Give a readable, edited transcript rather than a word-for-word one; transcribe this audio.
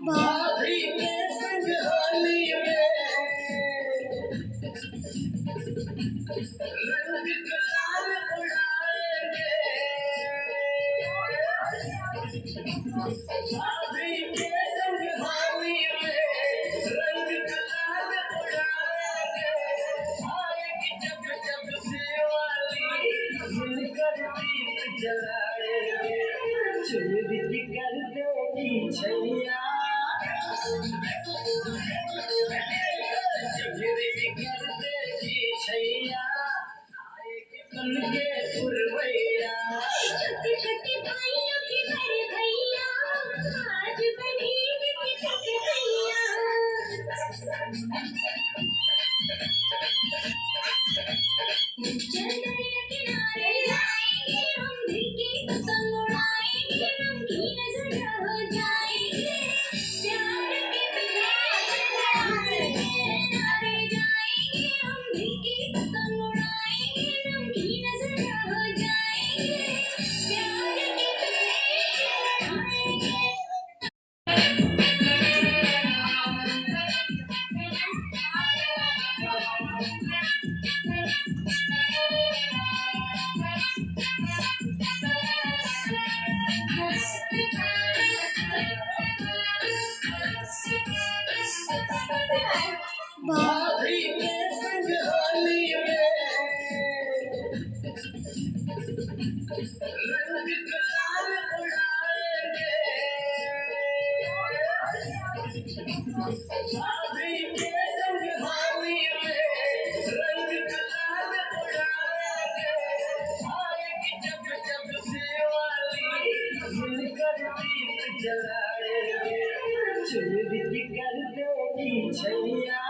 भाभी के संग होली में रंग गुलाल उड़ाएंगे। भाभी के संग होली में रंग गुलाल उड़ाएंगे। आएगी जब जब दिवाली मिलकर दीप जलाएंगे। चुनरी कर देगी छैया, चुनरी कर देगी छैया, सुन के पुरवैया। छोटे छोटे भाइयों के बड़े भैया आज बनेंगे किसके भैया। चंद्रिया किनारे आएंगे हम भिड़के पतंग उड़ाएंगे। नमकीन नजर हो जाएंगे प्यार के नारे जाएंगे। हम भिड़के पतंग उड़ाएंगे। नमकीन नजर हो जाएंगे प्यार के उड़ाएंगे। भाभी के संग होली में रंग गुलाल उड़ाएंगे। भाभी के संग होली में रंग गुलाल उड़ाएंगे। आएगी जब जब दिवाली मिलकर दीप जलाएंगे। चुनरी कर देगी छैया,